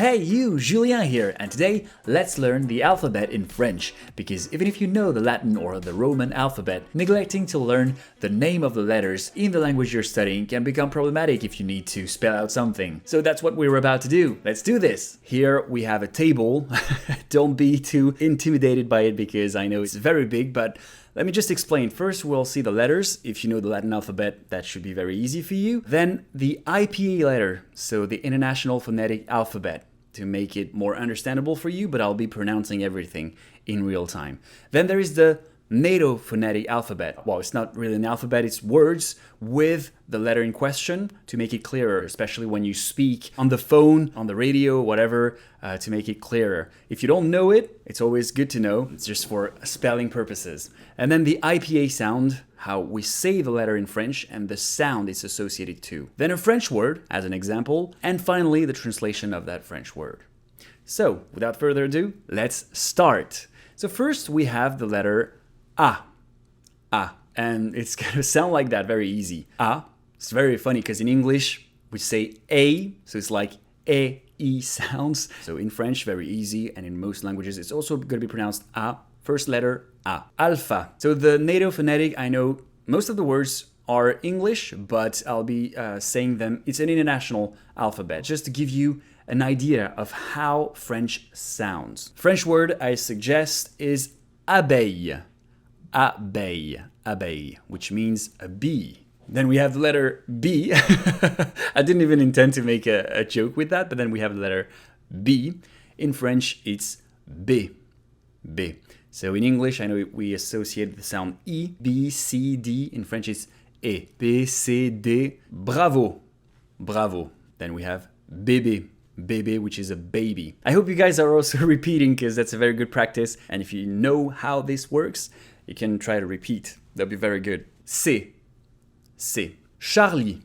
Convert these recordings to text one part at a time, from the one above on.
Hey you, Julien here, and today let's learn the alphabet in French, because even if you know the Latin or the Roman alphabet, neglecting to learn the name of the letters in the language you're studying can become problematic if you need to spell out something. So that's what we're about to do. Let's do this! Here we have a table. Don't be too intimidated by it because I know it's very big, but let me just explain. First, we'll see the letters. If you know the Latin alphabet, that should be very easy for you. Then the IPA letter, so the International Phonetic Alphabet, to make it more understandable for you, but I'll be pronouncing everything in real time. Then there is the NATO phonetic alphabet. Well, it's not really an alphabet, it's words with the letter in question to make it clearer, especially when you speak on the phone, on the radio, whatever, to make it clearer. If you don't know it, it's always good to know. It's just for spelling purposes. And then the IPA sound, how we say the letter in French and the sound it's associated to. Then a French word, as an example, and finally the translation of that French word. So, without further ado, let's start. So first we have the letter A. A. And it's gonna sound like that, very easy. A. It's very funny because in English we say A, so it's like E sounds. So in French, very easy, and in most languages it's also gonna be pronounced A. First letter A. Alpha. So the NATO phonetic, I know most of the words are English, but I'll be saying them. It's an international alphabet, just to give you an idea of how French sounds. French word I suggest is abeille. Abeille, abeille, which means a bee. Then we have the letter B. I didn't even intend to make a joke with that, but then we have the letter B. In French, it's B. B. So in English, I know we associate the sound E, B, C, D. In French, it's E. B, C, D. Bravo. Bravo. Then we have bébé. Bébé, which is a baby. I hope you guys are also repeating because that's a very good practice. And if you know how this works, you can try to repeat. That'll be very good. C. C. Charlie.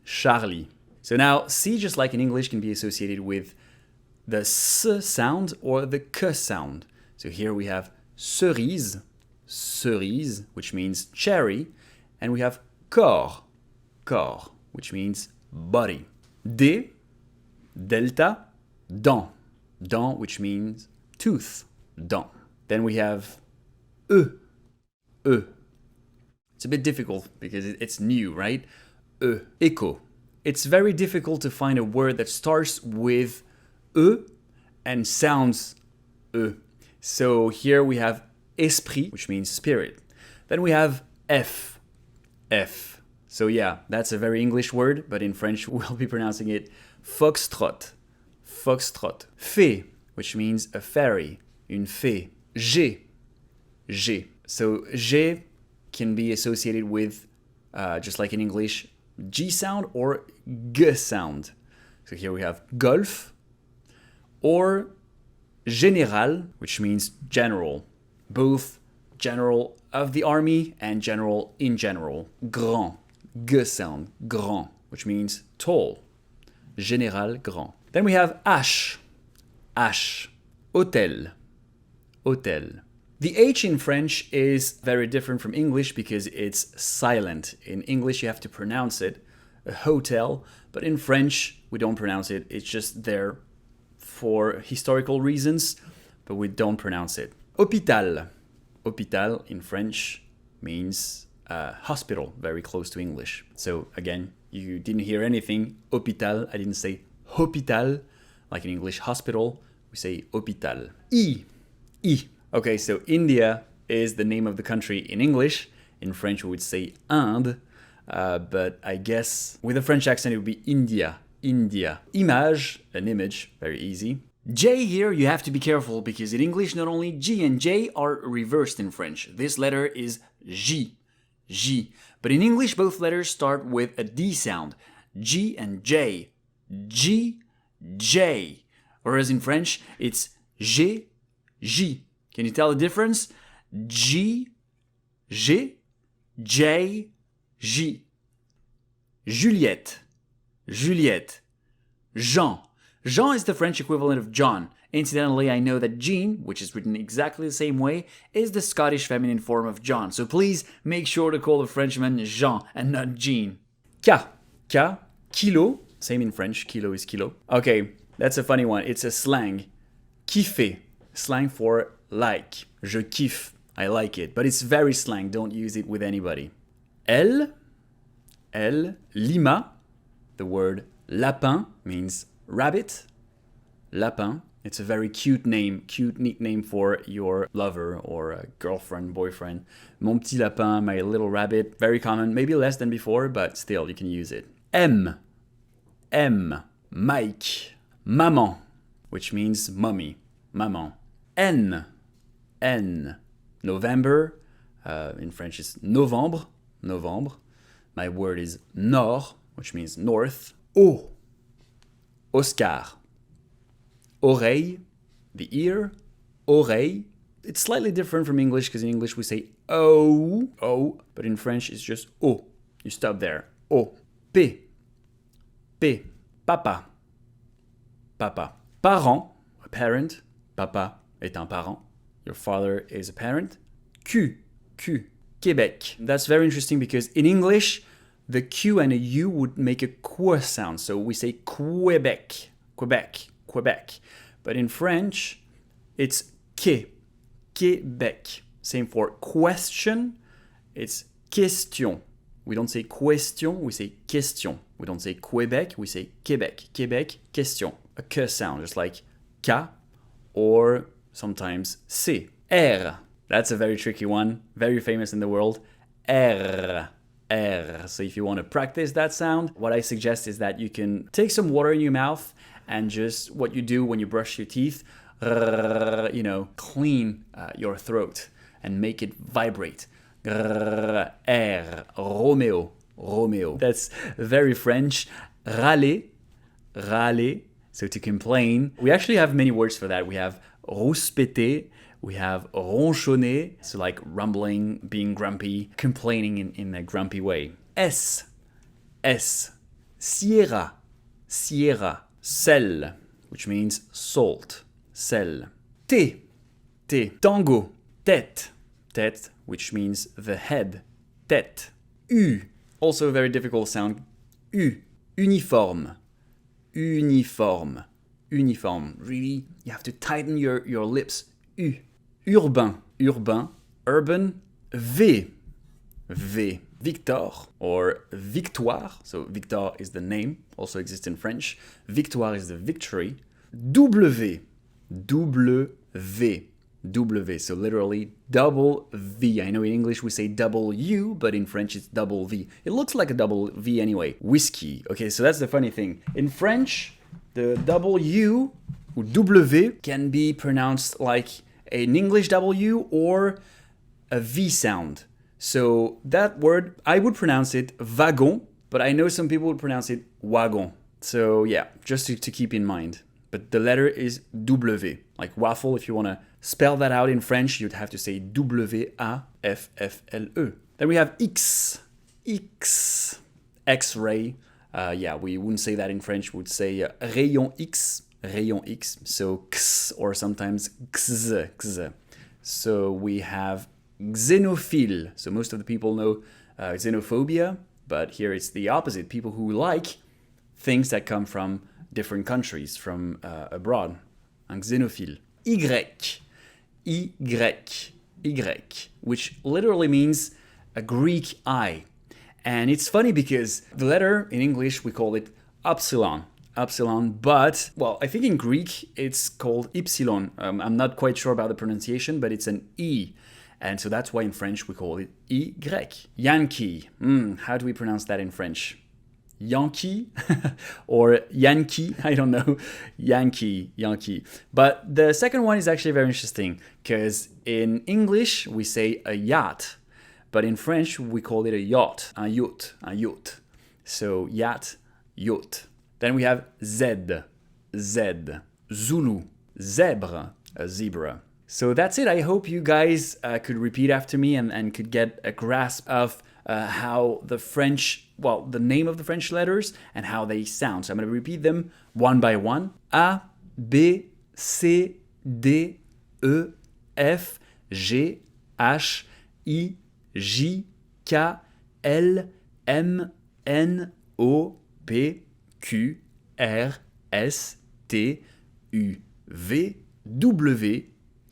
Charlie. So now, C, just like in English, can be associated with the S sound or the K sound. So here we have cerise, cerise, which means cherry. And we have corps, corps, which means body. D, delta, dent, dent, which means tooth, dent. Then we have E, E. It's a bit difficult because it's new, right? E, echo. It's very difficult to find a word that starts with E and sounds E. So here we have esprit, which means spirit. Then we have F, F. So yeah, that's a very English word, but in French we'll be pronouncing it foxtrot, foxtrot. Fée, which means a fairy, une fée. G, G. So G can be associated with, just like in English, G sound or G sound. So here we have golf or général, which means general. Both general of the army and general in general. Grand, G sound, grand, which means tall. Général grand. Then we have H, H. Hôtel, hôtel. The H in French is very different from English because it's silent. In English, you have to pronounce it, a hotel, but in French, we don't pronounce it. It's just there for historical reasons, but we don't pronounce it. Hôpital. Hôpital in French means hospital, very close to English. So again, you didn't hear anything. Hôpital, I didn't say hôpital, like in English, hospital. We say hôpital. I, I. Okay, so India is the name of the country in English. In French, we would say Inde, but I guess with a French accent, it would be India, India. Image, an image, very easy. J here, you have to be careful because in English, not only G and J are reversed in French. This letter is J, J. But in English, both letters start with a D sound. G and J, G, J. Whereas in French, it's G, J. Can you tell the difference? G, G, J, J. Juliette, Juliette. Jean. Jean is the French equivalent of John. Incidentally, I know that Jean, which is written exactly the same way, is the Scottish feminine form of John. So please make sure to call the Frenchman Jean and not Jean. K. K. Kilo. Same in French. Kilo is kilo. Okay. That's a funny one. It's a slang. Kiffer, slang for like. Je kiffe, I like it. But it's very slang, don't use it with anybody. L, lima. The word lapin means rabbit. Lapin. It's a very cute name, cute nickname for your lover or a girlfriend, boyfriend. Mon petit lapin, my little rabbit. Very common, maybe less than before, but still you can use it. M, Mike. Maman, which means mummy. Maman. N, November. In French it's novembre. My word is nord, which means north. O, Oscar. Oreille, the ear. Oreille. It's slightly different from English because in English we say O, but in French it's just O. You stop there. O. P, papa. Parent, a parent. Papa est un parent. Your father is a parent. Q, Québec. That's very interesting because in English, the Q and a U would make a qu sound. So we say Quebec. But in French, it's Québec. Same for question. It's question. We don't say question, we say question. We don't say Quebec, we say Québec. Québec, question. A K sound, just like K or sometimes C. R. That's a very tricky one, very famous in the world. R. So if you want to practice that sound, what I suggest is that you can take some water in your mouth and just what you do when you brush your teeth, clean your throat and make it vibrate. R, Romeo. That's very French. Râler. So to complain. We actually have many words for that. We have rouspéter. We have ronchonner. So like rumbling, being grumpy, complaining in a grumpy way. S. Sierra. Sel, which means salt. Sel. T. Tango. Tête, which means the head. Tête. U. Also a very difficult sound. U. Uniforme. Really, you have to tighten your lips. U. Urbain. Urban. V. Victor or victoire. So Victor is the name, also exists in French. Victoire is the victory. W. So literally double V. I know in English we say double U, but in French it's double V. It looks like a double V anyway. Whiskey. Okay, so that's the funny thing. In French, the W or W can be pronounced like an English W or a V sound. So that word, I would pronounce it wagon, but I know some people would pronounce it wagon. So yeah, just to keep in mind. But the letter is W, like waffle. If you want to spell that out in French, you'd have to say W-A-F-F-L-E. Then we have X, X-ray. We wouldn't say that in French. We would say rayon X. So X or sometimes X. So we have xenophile. So most of the people know xenophobia, but here it's the opposite. People who like things that come from different countries, from abroad. Un xénophile. Y, which literally means a Greek eye. And it's funny because the letter in English, we call it upsilon, but, well, I think in Greek it's called ypsilon. I'm not quite sure about the pronunciation, but it's an E. And so that's why in French we call it Y. Yankee. How do we pronounce that in French? Yankee or Yankee, I don't know. Yankee. But the second one is actually very interesting because in English we say a yacht, but in French we call it a yacht, un yacht. So yacht. Then we have Z, Zulu, zèbre, a zebra. So that's it. I hope you guys could repeat after me and could get a grasp of how the French, the name of the French letters and how they sound. So I'm going to repeat them one by one. A, B, C, D, E, F, G, H, I, J, K, L, M, N, O, P, Q, R, S, T, U, V, W,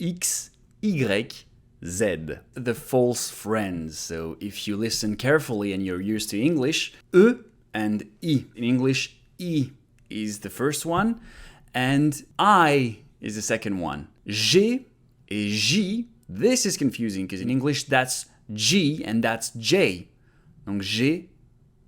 X, Y, Z. The false friends. So if you listen carefully and you're used to English, E and I. In English, I is the first one and I is the second one. G et J, this is confusing because in English that's G and that's J. Donc G,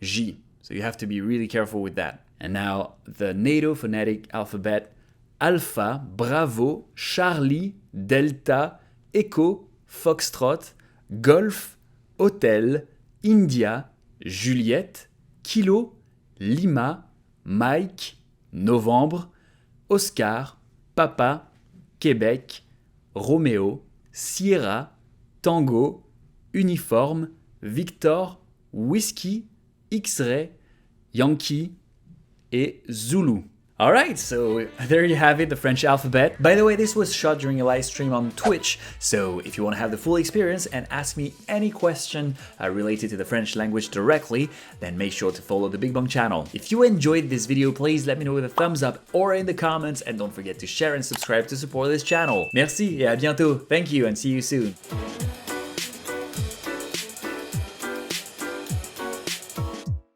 J. So you have to be really careful with that. And now the NATO phonetic alphabet: Alpha, Bravo, Charlie, Delta, Echo, Foxtrot, Golf, Hotel, India, Juliette, Kilo, Lima, Mike, Novembre, Oscar, Papa, Québec, Roméo, Sierra, Tango, Uniforme, Victor, Whiskey, X-Ray, Yankee, et Zulu. Alright, so there you have it, the French alphabet. By the way, this was shot during a live stream on Twitch, so if you want to have the full experience and ask me any question related to the French language directly, then make sure to follow the Big Bong channel. If you enjoyed this video, please let me know with a thumbs up or in the comments, and don't forget to share and subscribe to support this channel. Merci et à bientôt. Thank you and see you soon.